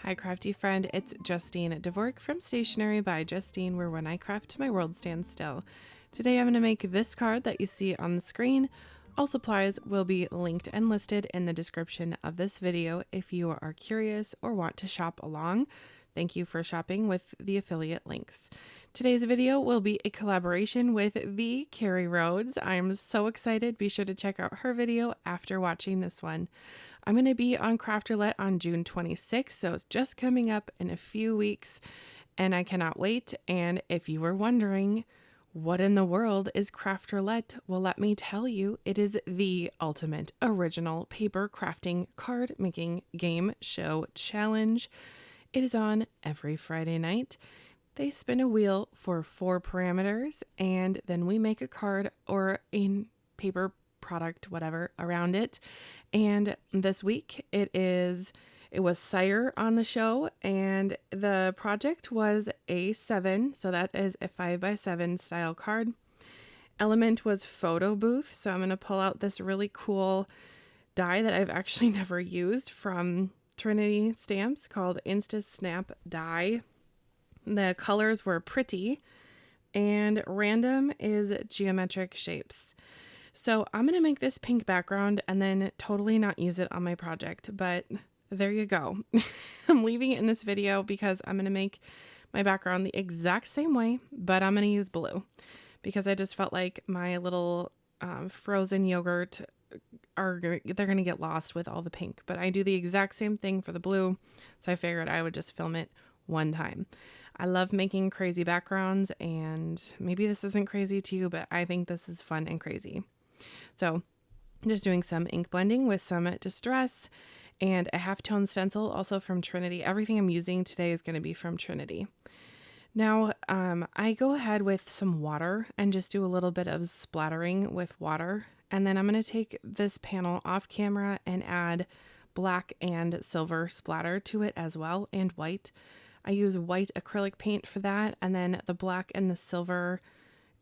Hi crafty friend, it's Justine at Dvorak from Stationery by Justine, where when I craft my world stands still. Today I'm going to make this card that you see on the screen. All supplies will be linked and listed in the description of this video if you are curious or want to shop along. Thank you for shopping with the affiliate links. Today's video will be a collaboration with the Carrie Rhodes. I'm so excited. Be sure to check out her video after watching this one. I'm going to be on Roulette on June 26th, so it's just coming up in a few weeks, and I cannot wait. And if you were wondering what in the world is Roulette, well, let me tell you, it is the ultimate original paper crafting card making game show challenge. It is on every Friday night. They spin a wheel for 4 parameters, and then we make a card or a paper product, whatever, around it. And this week it was Sire on the show, and the project was A7, so that is a 5x7 style card. Element was photo booth, so I'm going to pull out this really cool die that I've actually never used from Trinity Stamps called Insta Snap Die. The colors were pretty, and random is geometric shapes. So I'm going to make this pink background and then totally not use it on my project, but there you go. I'm leaving it in this video because I'm going to make my background the exact same way, but I'm going to use blue because I just felt like my little frozen yogurt they're going to get lost with all the pink, but I do the exact same thing for the blue. So I figured I would just film it one time. I love making crazy backgrounds, and maybe this isn't crazy to you, but I think this is fun and crazy. So I'm just doing some ink blending with some distress and a halftone stencil also from Trinity. Everything I'm using today is going to be from Trinity. Now I go ahead with some water and just do a little bit of splattering with water. And then I'm going to take this panel off camera and add black and silver splatter to it as well, and white. I use white acrylic paint for that, and then the black and the silver,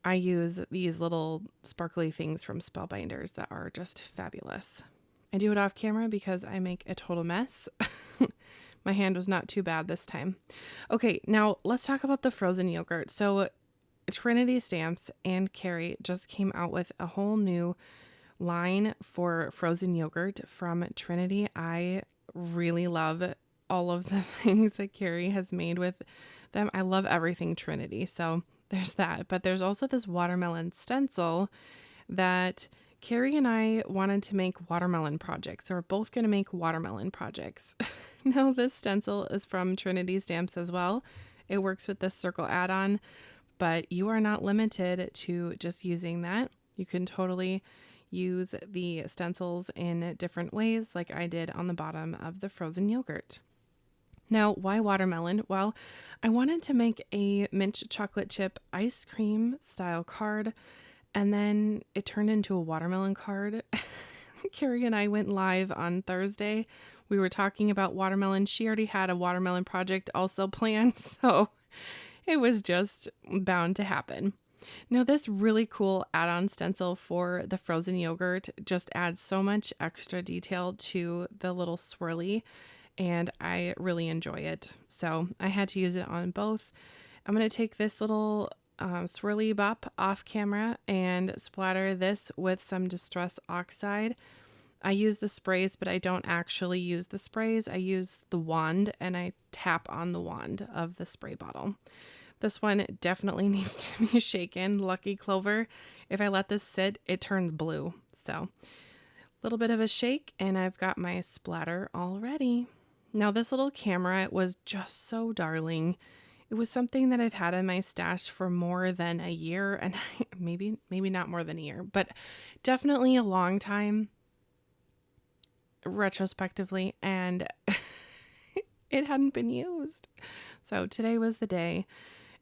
I use these little sparkly things from Spellbinders that are just fabulous. I do it off camera because I make a total mess. My hand was not too bad this time. Okay, now let's talk about the frozen yogurt. So Trinity Stamps and Carrie just came out with a whole new line for frozen yogurt from Trinity. I really love all of the things that Carrie has made with them. I love everything Trinity. So there's that. But there's also this watermelon stencil that Carrie and I wanted to make watermelon projects. So we're both going to make watermelon projects. Now this stencil is from Trinity Stamps as well. It works with the circle add-on, but you are not limited to just using that. You can totally use the stencils in different ways, like I did on the bottom of the frozen yogurt. Now, why watermelon? Well, I wanted to make a mint chocolate chip ice cream style card, and then it turned into a watermelon card. Carrie and I went live on Thursday. We were talking about watermelon. She already had a watermelon project also planned, so it was just bound to happen. Now, this really cool add-on stencil for the frozen yogurt just adds so much extra detail to the little swirly, and I really enjoy it. So I had to use it on both. I'm going to take this little swirly bop off camera and splatter this with some Distress Oxide. I use the sprays, but I don't actually use the sprays. I use the wand, and I tap on the wand of the spray bottle. This one definitely needs to be shaken. Lucky Clover. If I let this sit, it turns blue. So a little bit of a shake, and I've got my splatter all ready. Now this little camera was just so darling. It was something that I've had in my stash for more than a year, and maybe not more than a year, but definitely a long time retrospectively, and it hadn't been used. So today was the day,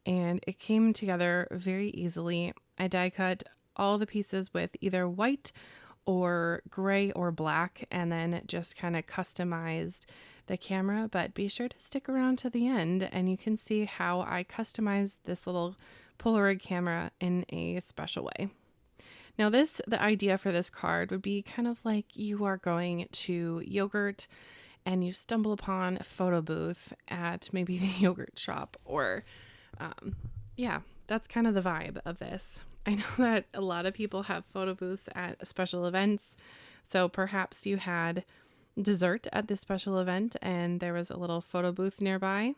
and it came together very easily. I die cut all the pieces with either white or gray or black, and then just kind of customized the camera. But be sure to stick around to the end and you can see how I customized this little Polaroid camera in a special way. Now the idea for this card would be kind of like you are going to yogurt and you stumble upon a photo booth at maybe the yogurt shop, or yeah, that's kind of the vibe of this. I know that a lot of people have photo booths at special events, so perhaps you had dessert at this special event and there was a little photo booth nearby.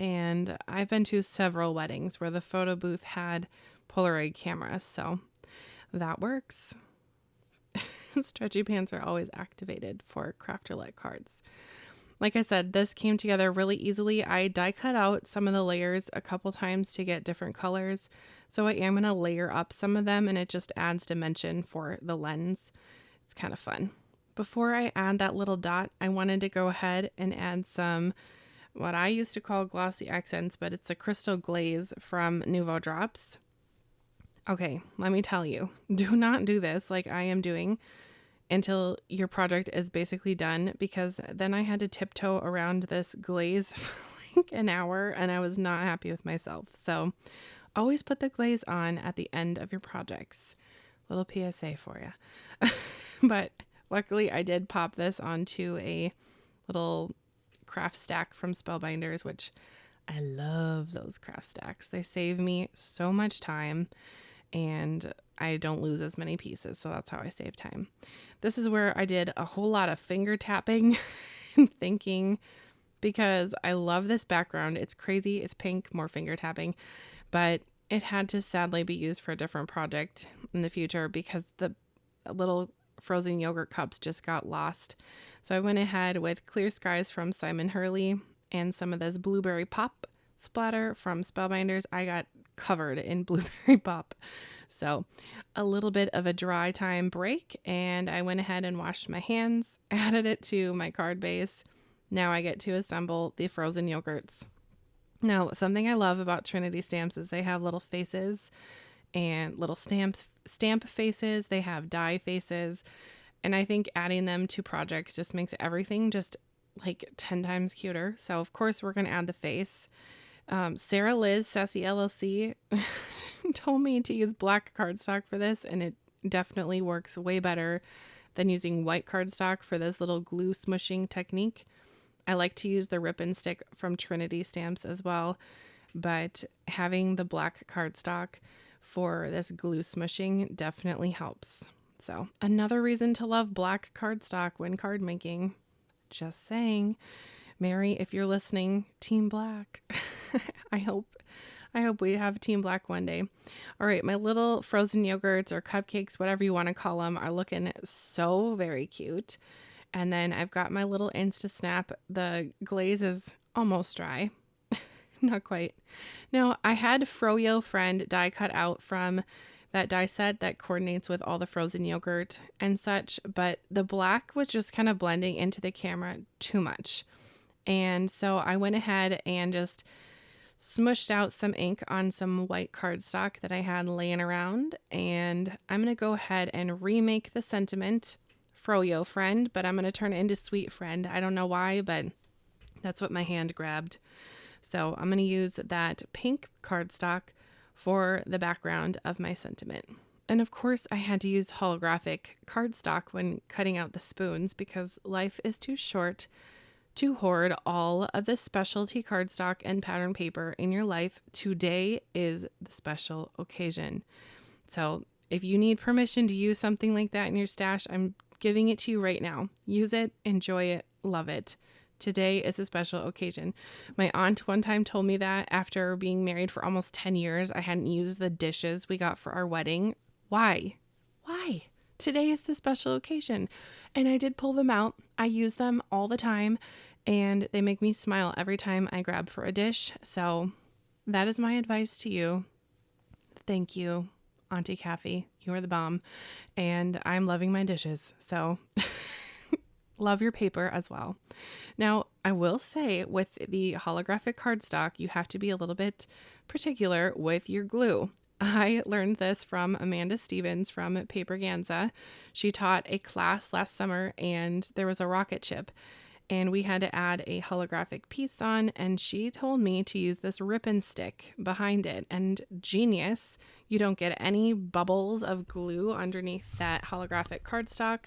And I've been to several weddings where the photo booth had Polaroid cameras, so that works. Stretchy pants are always activated for craft roulette cards. Like I said, this came together really easily. I die cut out some of the layers a couple times to get different colors. So I am going to layer up some of them, and it just adds dimension for the lens. It's kind of fun. Before I add that little dot, I wanted to go ahead and add some what I used to call glossy accents, but it's a crystal glaze from Nouveau Drops. Okay, let me tell you, do not do this like I am doing until your project is basically done, because then I had to tiptoe around this glaze for like an hour and I was not happy with myself. So always put the glaze on at the end of your projects. Little PSA for you. But luckily I did pop this onto a little craft stack from Spellbinders, which I love those craft stacks. They save me so much time and I don't lose as many pieces. So that's how I save time. This is where I did a whole lot of finger tapping and thinking, because I love this background. It's crazy. It's pink, more finger tapping, but it had to sadly be used for a different project in the future because the little frozen yogurt cups just got lost. So I went ahead with Clear Skies from Simon Hurley and some of this blueberry pop splatter from Spellbinders. I got covered in blueberry pop. So a little bit of a dry time break, and I went ahead and washed my hands, added it to my card base. Now I get to assemble the frozen yogurts. Now, something I love about Trinity stamps is they have little faces and little stamp faces. They have die faces. And I think adding them to projects just makes everything just like 10 times cuter. So of course we're going to add the face. Sarah Liz, Sassy LLC, told me to use black cardstock for this, and it definitely works way better than using white cardstock for this little glue smushing technique. I like to use the Rip and Stick from Trinity stamps as well, but having the black cardstock for this glue smushing definitely helps. So another reason to love black cardstock when card making. Just saying. Mary, if you're listening, Team Black. I hope we have Team Black one day. All right, my little frozen yogurts or cupcakes, whatever you want to call them, are looking so very cute. And then I've got my little Insta Snap. The glaze is almost dry. Not quite. Now, I had Froyo Friend die cut out from that die set that coordinates with all the frozen yogurt and such, but the black was just kind of blending into the camera too much. And so I went ahead and just smushed out some ink on some white cardstock that I had laying around. And I'm going to go ahead and remake the sentiment Froyo Friend, but I'm going to turn it into Sweet Friend. I don't know why, but that's what my hand grabbed. So I'm going to use that pink cardstock for the background of my sentiment. And of course I had to use holographic cardstock when cutting out the spoons, because life is too short to hoard all of the specialty cardstock and pattern paper in your life. Today is the special occasion. So if you need permission to use something like that in your stash, I'm giving it to you right now. Use it, enjoy it, love it. Today is a special occasion. My aunt one time told me that after being married for almost 10 years, I hadn't used the dishes we got for our wedding. Why? Why? Today is the special occasion. And I did pull them out. I use them all the time, and they make me smile every time I grab for a dish. So that is my advice to you. Thank you, Auntie Kathy. You are the bomb. And I'm loving my dishes. So love your paper as well. Now, I will say with the holographic cardstock, you have to be a little bit particular with your glue. I learned this from Amanda Stevens from Paperganza. She taught a class last summer and there was a rocket ship and we had to add a holographic piece on, and she told me to use this Rip and Stick behind it. And genius, you don't get any bubbles of glue underneath that holographic cardstock.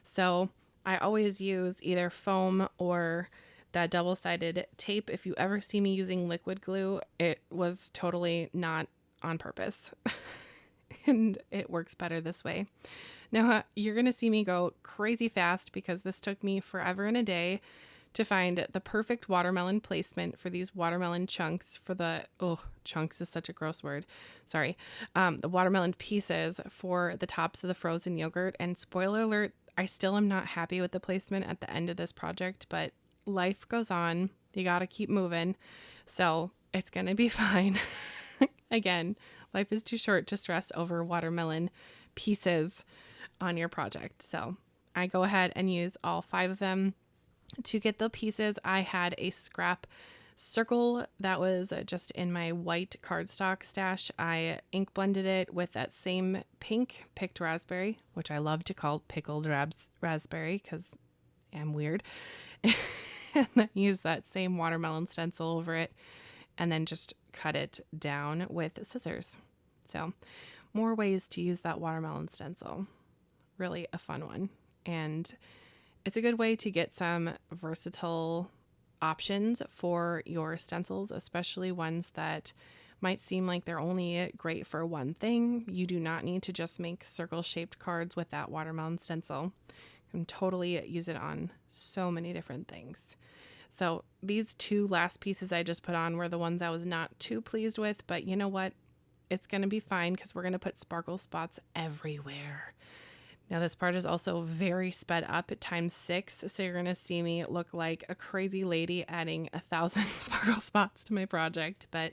So I always use either foam or that double-sided tape. If you ever see me using liquid glue, it was totally not on purpose. And it works better this way. Now, you're going to see me go crazy fast because this took me forever and a day to find the perfect watermelon placement for these watermelon chunks for the, chunks is such a gross word. Sorry. The watermelon pieces for the tops of the frozen yogurt. And spoiler alert, I still am not happy with the placement at the end of this project, but life goes on. You got to keep moving. So it's going to be fine. Again, life is too short to stress over watermelon pieces on your project. So I go ahead and use all 5 of them. To get the pieces, I had a scrap circle that was just in my white cardstock stash. I ink blended it with that same pink picked raspberry, which I love to call pickled raspberry because I'm weird. And then use that same watermelon stencil over it and then just cut it down with scissors. So more ways to use that watermelon stencil. Really a fun one. And it's a good way to get some versatile options for your stencils, especially ones that might seem like they're only great for one thing. You do not need to just make circle-shaped cards with that watermelon stencil. You can totally use it on so many different things. So these 2 last pieces I just put on were the ones I was not too pleased with, but you know what? It's going to be fine because we're going to put sparkle spots everywhere. Now this part is also very sped up at ×6, so you're going to see me look like a crazy lady adding 1,000 sparkle spots to my project, but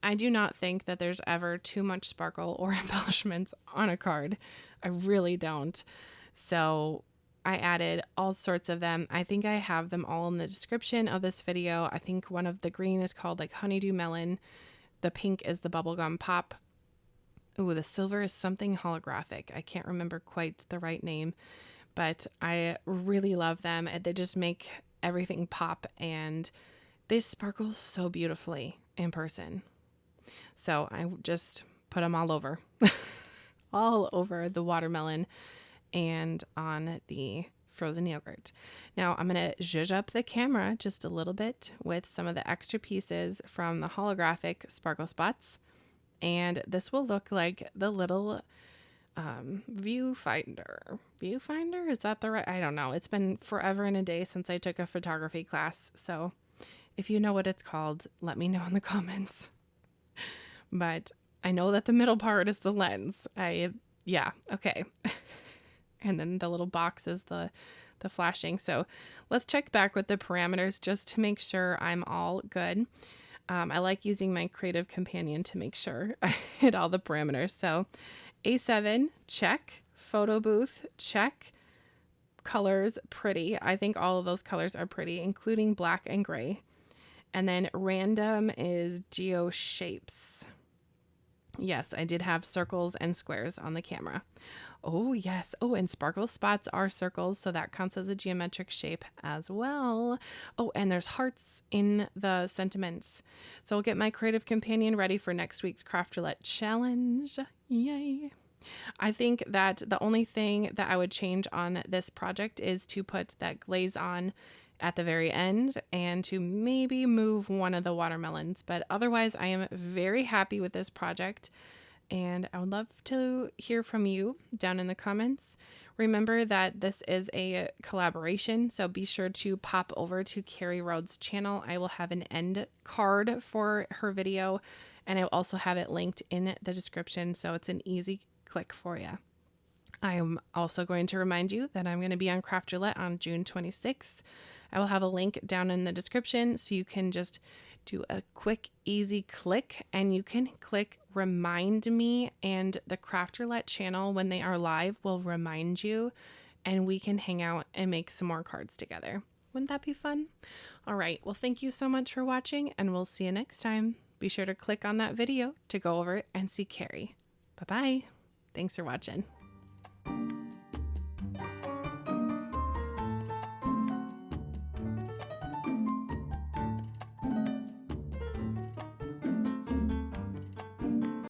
I do not think that there's ever too much sparkle or embellishments on a card. I really don't. So I added all sorts of them. I think I have them all in the description of this video. I think one of the green is called like Honeydew Melon. The pink is the Bubblegum Pop. Ooh, the silver is something holographic. I can't remember quite the right name, but I really love them. They just make everything pop and they sparkle so beautifully in person. So I just put them all over, all over the watermelon and on the frozen yogurt. Now I'm going to zhuzh up the camera just a little bit with some of the extra pieces from the holographic sparkle spots. And this will look like the little viewfinder. Viewfinder? Is that the right? I don't know. It's been forever and a day since I took a photography class. So if you know what it's called, let me know in the comments. But I know that the middle part is the lens. Yeah, okay. And then the little box is the flashing. So let's check back with the parameters just to make sure I'm all good. I like using my Creative Companion to make sure I hit all the parameters. So A7, check. Photo booth, check. Colors, pretty. I think all of those colors are pretty, including black and gray. And then random is geo shapes. Yes, I did have circles and squares on the camera. Oh, yes. Oh, and sparkle spots are circles, so that counts as a geometric shape as well. Oh, and there's hearts in the sentiments. So I'll get my Creative Companion ready for next week's Craft Roulette challenge. Yay. I think that the only thing that I would change on this project is to put that glaze on at the very end and to maybe move one of the watermelons. But otherwise, I am very happy with this project. And I would love to hear from you down in the comments. Remember that this is a collaboration, so be sure to pop over to Carrie Rhodes' channel. I will have an end card for her video, and I will also have it linked in the description, so it's an easy click for you. I am also going to remind you that I'm going to be on Craft Roulette on June 26th. I will have a link down in the description, so you can just do a quick, easy click, and you can click remind me, and the Craft Roulette channel, when they are live, will remind you, and we can hang out and make some more cards together. Wouldn't that be fun? All right, well, thank you so much for watching, and we'll see you next time. Be sure to click on that video to go over it and see Carrie. Bye-bye. Thanks for watching.